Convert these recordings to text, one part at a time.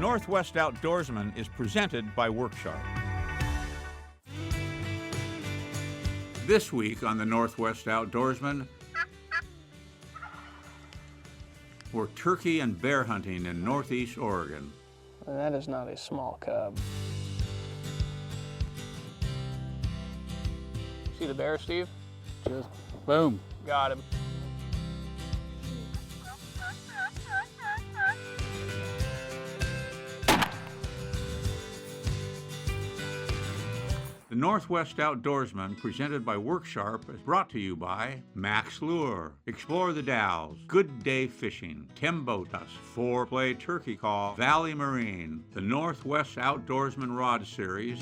Northwest Outdoorsman is presented by Worksharp. This week on the Northwest Outdoorsman, we're turkey and bear hunting in Northeast Oregon. And that is not a small cub. See the bear, Steve? Just boom. Got him. The Northwest Outdoorsman, presented by Worksharp, is brought to you by Max Lure, Explore the Dalles, Good Day Fishing, Tim Botus, 4-Play Turkey Call, Valley Marine, the Northwest Outdoorsman Rod Series.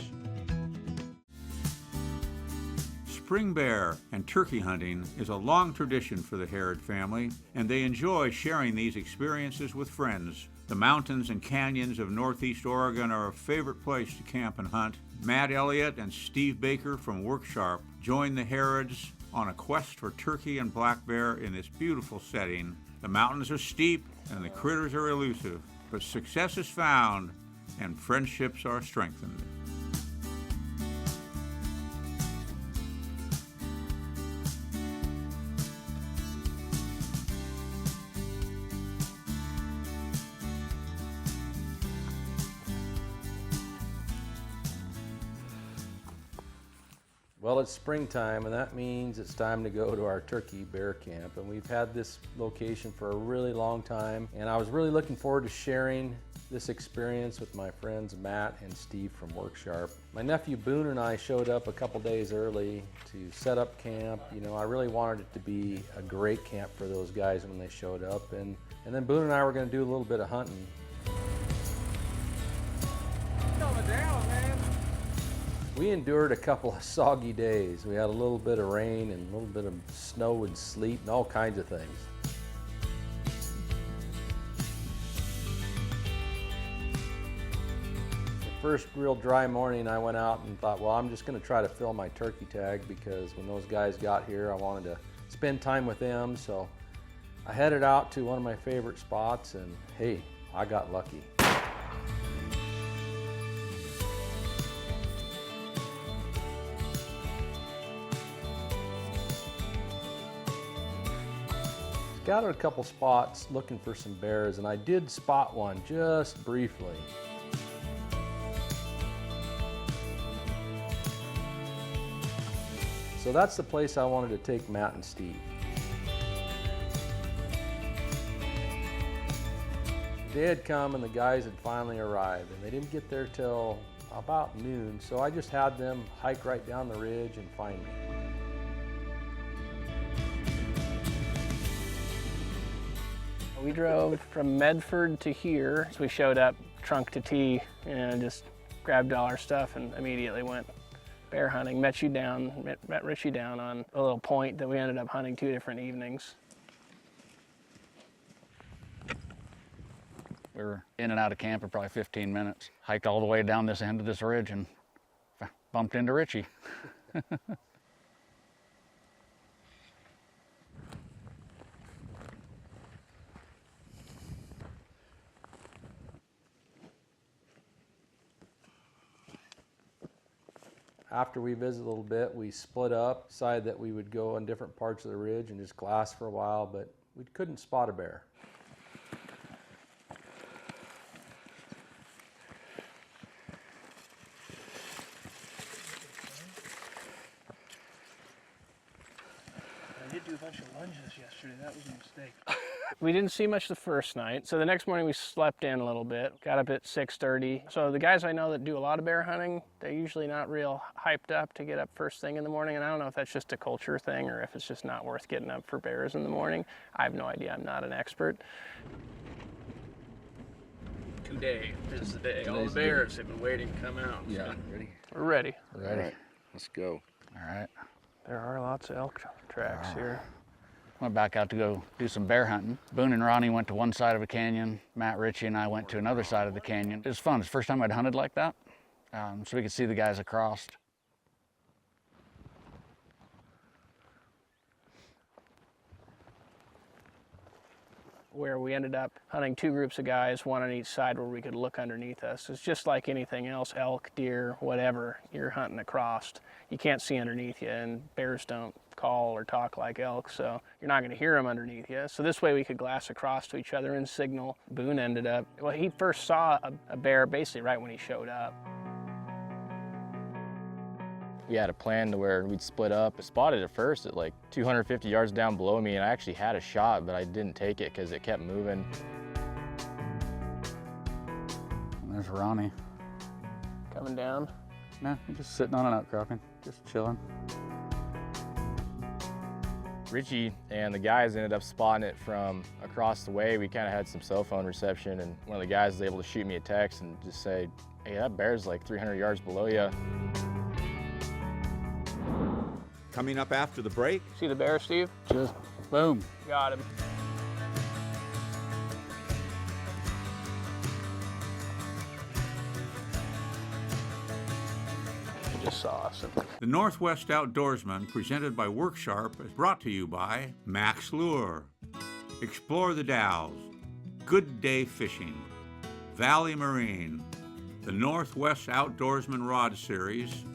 Spring bear and turkey hunting is a long tradition for the Harrod family, and they enjoy sharing these experiences with friends. The mountains and canyons of Northeast Oregon are a favorite place to camp and hunt. Matt Elliott and Steve Baker from Worksharp join the Harrods on a quest for turkey and black bear in this beautiful setting. The mountains are steep and the critters are elusive, but success is found and friendships are strengthened. Well, it's springtime, and that means it's time to go to our turkey bear camp. And we've had this location for a really long time, and I was really looking forward to sharing this experience with my friends Matt and Steve from Worksharp. My nephew Boone and I showed up a couple days early to set up camp. You know, I really wanted it to be a great camp for those guys when they showed up, and then Boone and I were going to do a little bit of hunting. Coming down, man. We endured a couple of soggy days. We had a little bit of rain and a little bit of snow and sleet and all kinds of things. The first real dry morning I went out and thought, well, I'm just going to try to fill my turkey tag, because when those guys got here I wanted to spend time with them. So I headed out to one of my favorite spots, and hey, I got lucky. Scouted a couple spots looking for some bears, and I did spot one just briefly. So that's the place I wanted to take Matt and Steve. They had come and the guys had finally arrived, and they didn't get there till about noon, so I just had them hike right down the ridge and find me. We drove from Medford to here. So we showed up trunk to tea and just grabbed all our stuff and immediately went bear hunting. Met Richie down on a little point that we ended up hunting 2 different evenings. We were in and out of camp in probably 15 minutes. Hiked all the way down this end of this ridge and bumped into Richie. After we visited a little bit, we split up, decided that we would go on different parts of the ridge and just glass for a while, but we couldn't spot a bear. I did do a bunch of lunges yesterday. That was a mistake. We didn't see much the first night, so the next morning we slept in a little bit, got up at 6:30. So the guys I know that do a lot of bear hunting, they're usually not real hyped up to get up first thing in the morning, and I don't know if that's just a culture thing or if it's just not worth getting up for bears in the morning. I have no idea. I'm not an expert. Today is the day. All the bears have been waiting to come out. Yeah, ready? We're ready. Ready. All right, let's go. All right. There are lots of elk tracks here. Went back out to go do some bear hunting. Boone and Ronnie went to one side of a canyon. Matt, Richie, and I went to another side of the canyon. It was fun. It's the first time I'd hunted like that, so we could see the guys across. where we ended up hunting 2 groups of guys, one on each side where we could look underneath us. It's just like anything else, elk, deer, whatever, you're hunting across. You can't see underneath you, and bears don't call or talk like elk, so you're not going to hear them underneath you. So this way we could glass across to each other and signal. Boone ended up, well, he first saw a bear basically right when he showed up. We had a plan to where we'd split up. I spotted it first at like 250 yards down below me, and I actually had a shot, but I didn't take it because it kept moving. There's Ronnie. Coming down. No, he's just sitting on an outcropping, just chilling. Richie and the guys ended up spotting it from across the way. We kind of had some cell phone reception, and one of the guys was able to shoot me a text and just say, hey, that bear's like 300 yards below you. Coming up after the break, See the bear, Steve? Just boom. Got him. I just saw some. the Northwest Outdoorsman, presented by Worksharp, is brought to you by Max Lure, Explore the Dalles, Good Day Fishing, Valley Marine, the Northwest Outdoorsman Rod Series.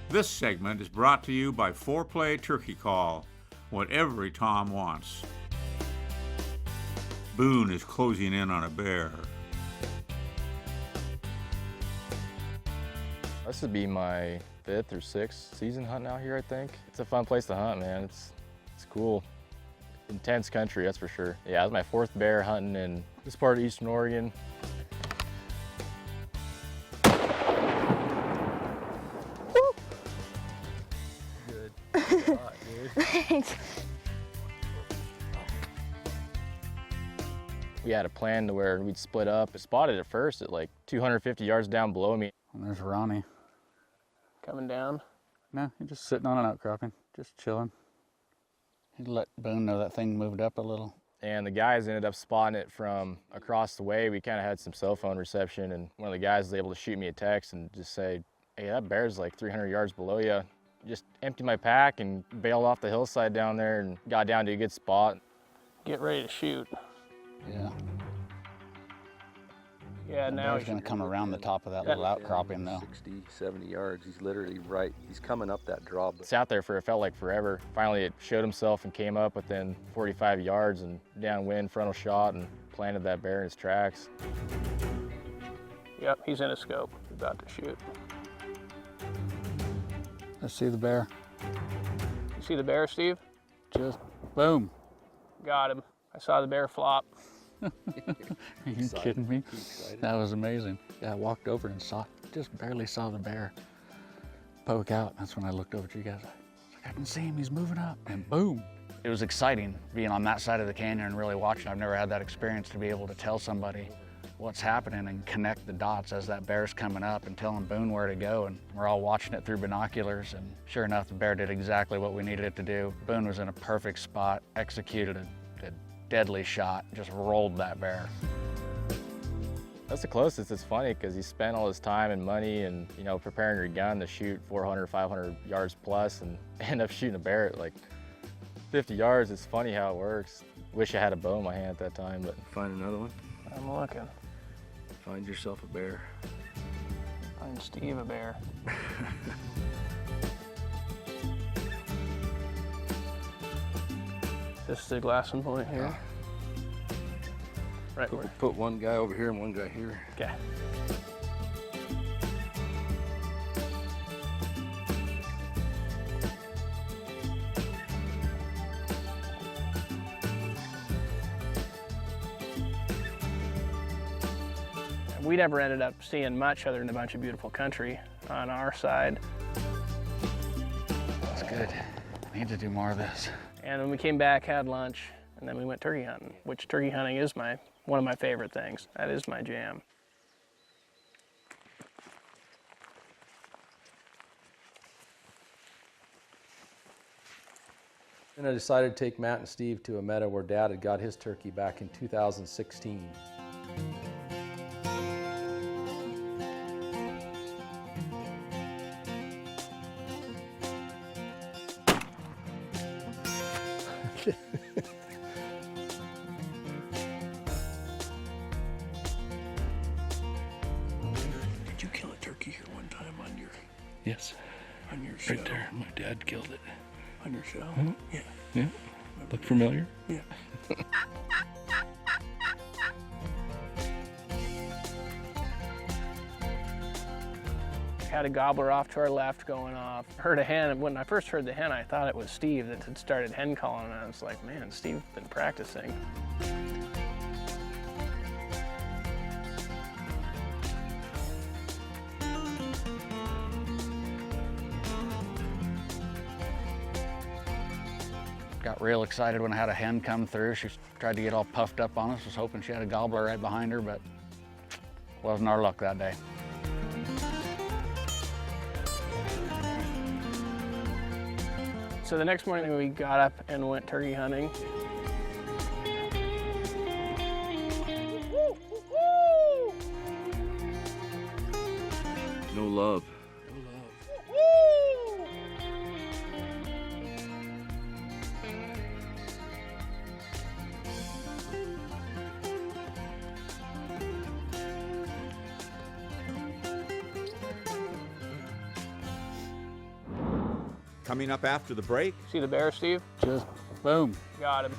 This segment is brought to you by 4Play Turkey Call, what every Tom wants. Boone is closing in on a bear. This would be my 5th or 6th season hunting out here, I think. It's a fun place to hunt, man. It's cool. Intense country, that's for sure. Yeah, it was my 4th bear hunting in this part of Eastern Oregon. Thanks. We had a plan to where we'd split up. I spotted it first at like 250 yards down below me. And there's Ronnie. Coming down. No, he's just sitting on an outcropping, just chilling. He let Boone know that thing moved up a little. And the guys ended up spotting it from across the way. We kind of had some cell phone reception, and one of the guys was able to shoot me a text and just say, hey, that bear's like 300 yards below you. Just emptied my pack and bailed off the hillside down there and got down to a good spot. Get ready to shoot. Yeah. Yeah, now He's going to come around the top of that little outcropping though. 60, 70 yards. He's literally right. He's coming up that draw. Sat there for, it felt like forever. Finally, it showed himself and came up within 45 yards and downwind, frontal shot, and planted that bear in his tracks. Yep, he's in a scope. He's about to shoot. Let's see the bear. You see the bear, Steve? Just boom. Got him. I saw the bear flop. Are you kidding me? That was amazing. Yeah, I walked over and just barely saw the bear poke out. That's when I looked over to you guys. I can see him, he's moving up, and boom. It was exciting being on that side of the canyon and really watching. I've never had that experience to be able to tell somebody what's happening and connect the dots as that bear's coming up and telling Boone where to go. And we're all watching it through binoculars, and sure enough, the bear did exactly what we needed it to do. Boone was in a perfect spot, executed a deadly shot, just rolled that bear. That's the closest. It's funny because he spent all his time and money and, you know, preparing your gun to shoot 400, 500 yards plus and end up shooting a bear at like 50 yards. It's funny how it works. Wish I had a bow in my hand at that time, but. Find another one. I'm looking. Find yourself a bear. Find Steve a bear. This is the glassing point here. Right where. Put one guy over here and one guy here. Okay. We never ended up seeing much other than a bunch of beautiful country on our side. That's good. I need to do more of this. And when we came back, had lunch, and then we went turkey hunting, which turkey hunting is one of my favorite things. That is my jam. And I decided to take Matt and Steve to a meadow where Dad had got his turkey back in 2016. Yes. On your show. Right there. My dad killed it. On your show? Mhm. Yeah. Yeah. Look familiar? Yeah. Had a gobbler off to our left going off. Heard a hen. When I first heard the hen, I thought it was Steve that had started hen calling, and I was like, man, Steve's been practicing. Got real excited when I had a hen come through. She tried to get all puffed up on us. Was hoping she had a gobbler right behind her, but wasn't our luck that day. So the next morning we got up and went turkey hunting. No love. Coming up after the break, See the bear, Steve? Just boom. Got him.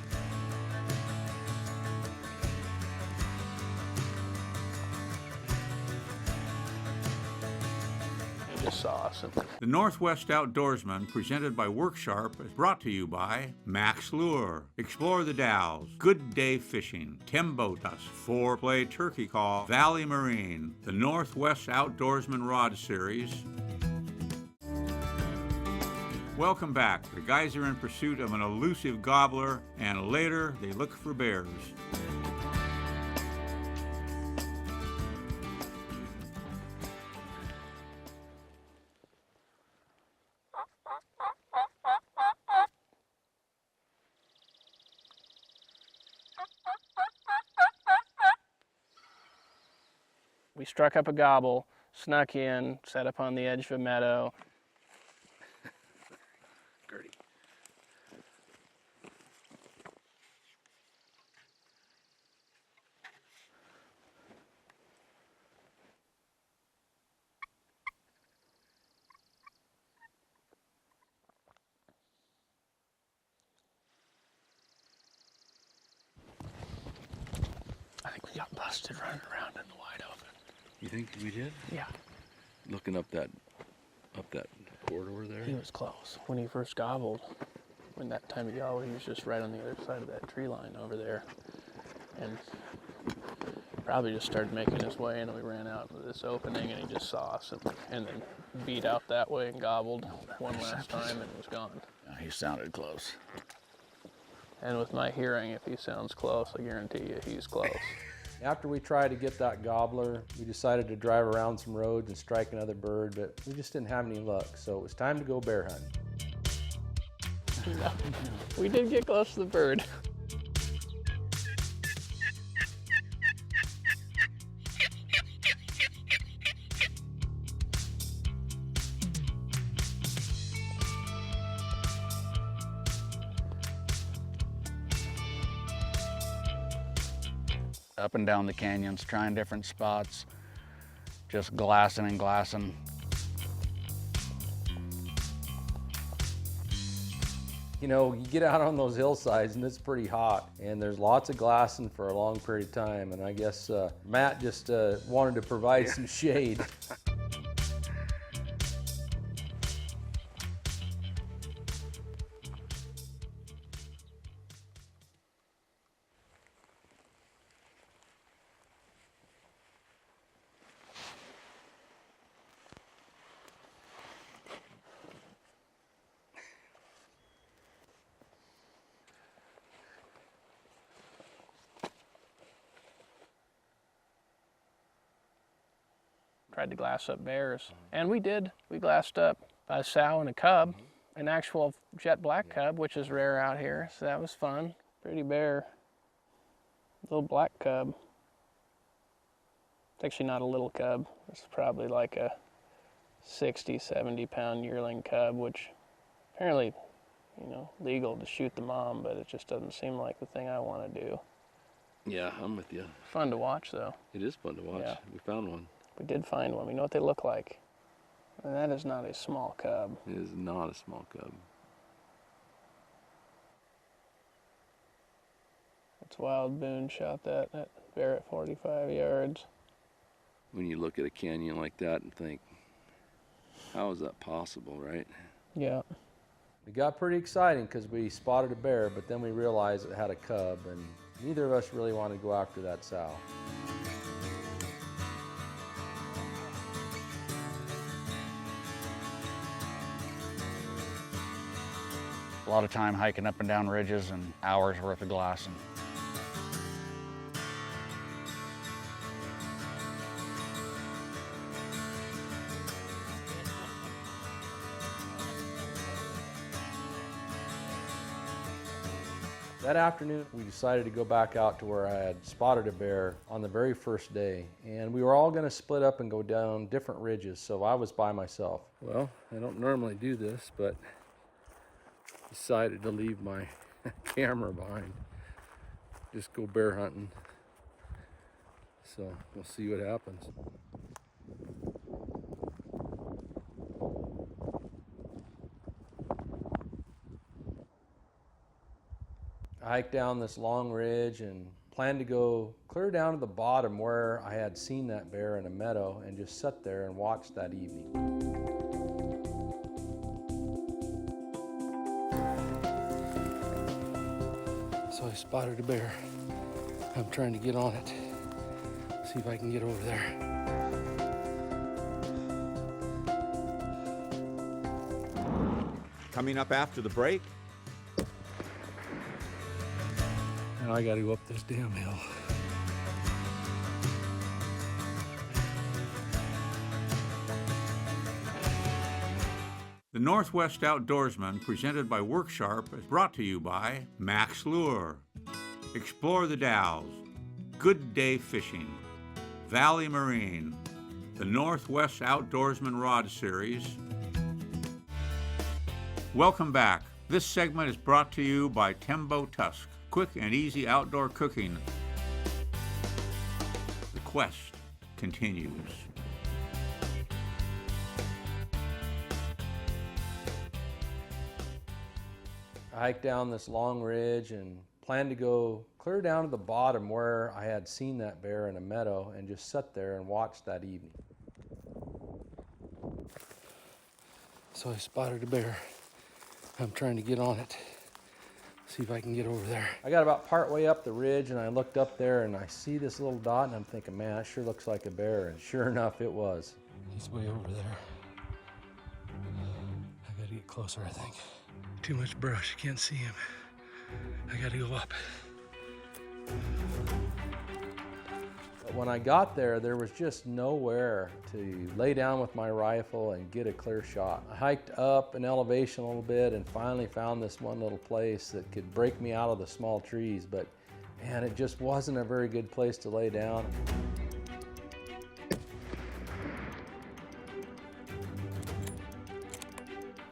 He just saw us. the Northwest Outdoorsman, presented by Worksharp, is brought to you by Max Lure, Explore the Dalles, Good Day Fishing, Timbotus, Foreplay Turkey Call, Valley Marine, the Northwest Outdoorsman Rod Series. Welcome back. The guys are in pursuit of an elusive gobbler, and later they look for bears. We struck up a gobble, snuck in, set up on the edge of a meadow. Gertie. I think we got busted running around in the wide open. You think we did? Yeah, Looking up that corridor there? he was close. When he first gobbled, when that time of gobble, he was just right on the other side of that tree line over there. And probably just started making his way, and we ran out into this opening, and he just saw us, and then beat out that way and gobbled one last time and was gone. He sounded close. And with my hearing, if he sounds close, I guarantee you he's close. After we tried to get that gobbler, we decided to drive around some roads and strike another bird, but we just didn't have any luck, so it was time to go bear hunting. No, we did get close to the bird. Up and down the canyons, trying different spots, just glassing and glassing. You know, you get out on those hillsides and it's pretty hot, and there's lots of glassing for a long period of time, and I guess Matt just wanted to provide some shade. Tried to glass up bears. And we did. We glassed up a sow and a cub, an actual jet black cub, which is rare out here. So that was fun. Pretty bear. Little black cub. It's actually not a little cub. It's probably like a 60, 70 pound yearling cub, which apparently, you know, legal to shoot the mom, but it just doesn't seem like the thing I want to do. Yeah, I'm with you. Fun to watch though. It is fun to watch. Yeah. We found one. We did find one. We know what they look like. And that is not a small cub. It is not a small cub. That's Wild Boone shot that bear at 45 yards. When you look at a canyon like that and think, how is that possible, right? Yeah. It got pretty exciting because we spotted a bear, but then we realized it had a cub, and neither of us really wanted to go after that sow. A lot of time hiking up and down ridges and hours worth of glassing. That afternoon, we decided to go back out to where I had spotted a bear on the very first day, and we were all going to split up and go down different ridges, so I was by myself. Well, I don't normally do this, but decided to leave my camera behind. Just go bear hunting. So we'll see what happens. I hiked down this long ridge and planned to go clear down to the bottom where I had seen that bear in a meadow and just sat there and watched that evening. So I spotted a bear. I'm trying to get on it. See if I can get over there. Coming up after the break, Now I gotta go up this damn hill. the Northwest Outdoorsman, presented by Worksharp, is brought to you by Max Lure, Explore the Dalles, Good Day Fishing, Valley Marine, the Northwest Outdoorsman Rod Series. Welcome back. This segment is brought to you by Tembo Tusk, quick and easy outdoor cooking. The quest continues. I hiked down this long ridge and planned to go clear down to the bottom where I had seen that bear in a meadow and just sat there and watched that evening. So I spotted a bear. I'm trying to get on it. See if I can get over there. I got about part way up the ridge and I looked up there and I see this little dot and I'm thinking, man, that sure looks like a bear. And sure enough, it was. He's way over there. I gotta get closer, I think. Too much brush, can't see him. I gotta go up. But when I got there, there was just nowhere to lay down with my rifle and get a clear shot. I hiked up an elevation a little bit and finally found this one little place that could break me out of the small trees, but man, it just wasn't a very good place to lay down.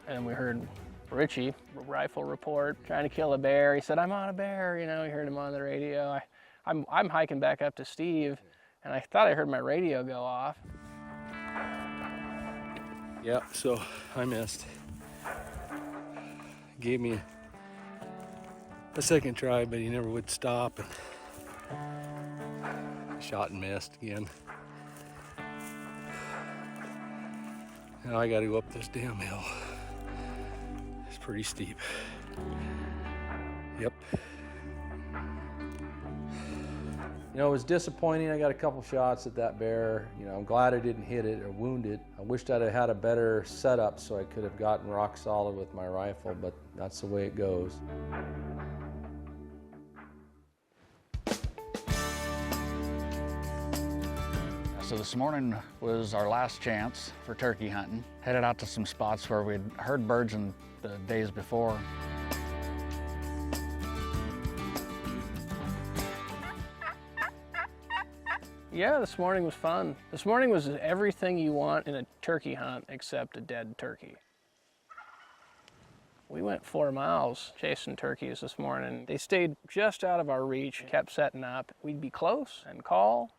And we heard Richie, rifle report, trying to kill a bear. He said, I'm on a bear, you know, we heard him on the radio. I'm hiking back up to Steve, and I thought I heard my radio go off. Yep, so I missed. Gave me a second try, but he never would stop. And shot and missed again. Now I gotta go up this damn hill. It's pretty steep. Yep. You know, it was disappointing. I got a couple shots at that bear. You know, I'm glad I didn't hit it or wound it. I wished I'd have had a better setup so I could have gotten rock solid with my rifle, but that's the way it goes. So this morning was our last chance for turkey hunting. Headed out to some spots where we'd heard birds in the days before. Yeah, this morning was fun. This morning was everything you want in a turkey hunt except a dead turkey. We went 4 miles chasing turkeys this morning. They stayed just out of our reach, kept setting up. We'd be close and call,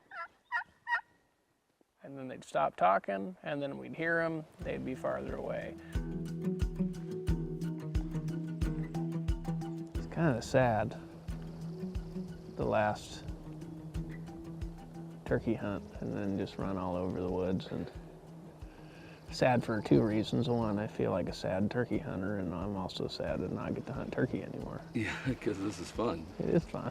and then they'd stop talking, and then we'd hear them, they'd be farther away. It's kind of sad, the last turkey hunt, and then just run all over the woods. And sad for two reasons. One, I feel like a sad turkey hunter, and I'm also sad to not get to hunt turkey anymore. Yeah, because this is fun. It is fun.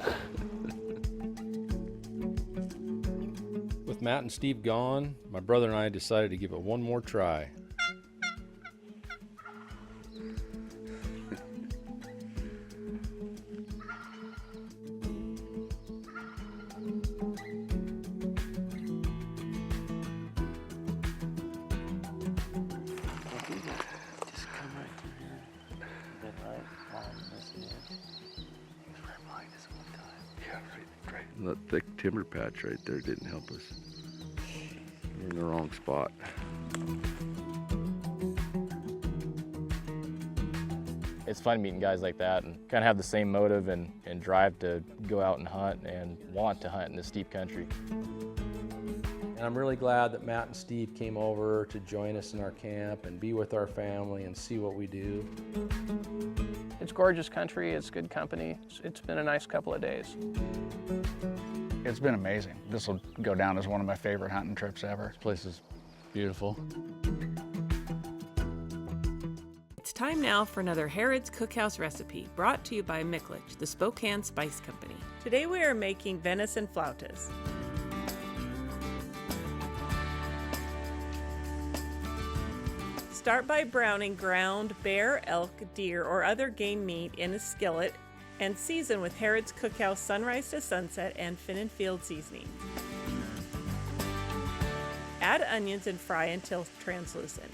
With Matt and Steve gone, my brother and I decided to give it one more try. Just come right through here. Then right on this edge. He was right behind us one time. Yeah, right. That thick timber patch right there didn't help us. We're in the wrong spot. It's fun meeting guys like that and kind of have the same motive and drive to go out and hunt and want to hunt in this steep country. And I'm really glad that Matt and Steve came over to join us in our camp and be with our family and see what we do. It's gorgeous country, it's good company. It's been a nice couple of days. It's been amazing. This will go down as one of my favorite hunting trips ever. This place is beautiful. It's time now for another Harrods Cookhouse recipe brought to you by Mickledge, the Spokane Spice Company. Today we are making venison flautas. Start by browning ground bear, elk, deer, or other game meat in a skillet and season with Harrods Cookhouse Sunrise to Sunset and Finn & Field seasoning. Add onions and fry until translucent.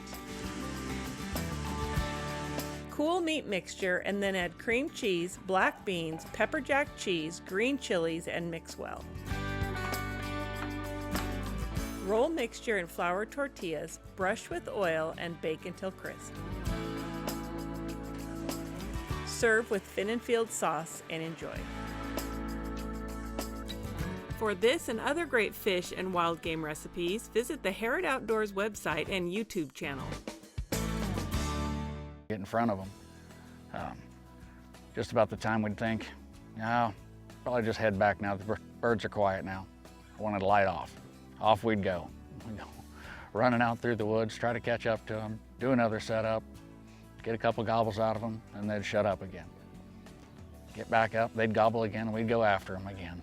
Cool meat mixture and then add cream cheese, black beans, pepper jack cheese, green chilies, and mix well. Roll mixture in flour tortillas, brush with oil, and bake until crisp. Serve with Finn & Field sauce and enjoy. For this and other great fish and wild game recipes, visit the Harrod Outdoors website and YouTube channel. Get in front of them. Just about the time we'd think, no, probably just head back now. The birds are quiet now. I wanted to light off. Off we'd go. We'd go running out through the woods, try to catch up to them, do another setup, get a couple gobbles out of them, and they'd shut up again. Get back up, they'd gobble again, and we'd go after them again.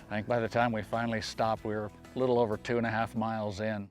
I think by the time we finally stopped, we were a little over 2.5 miles in.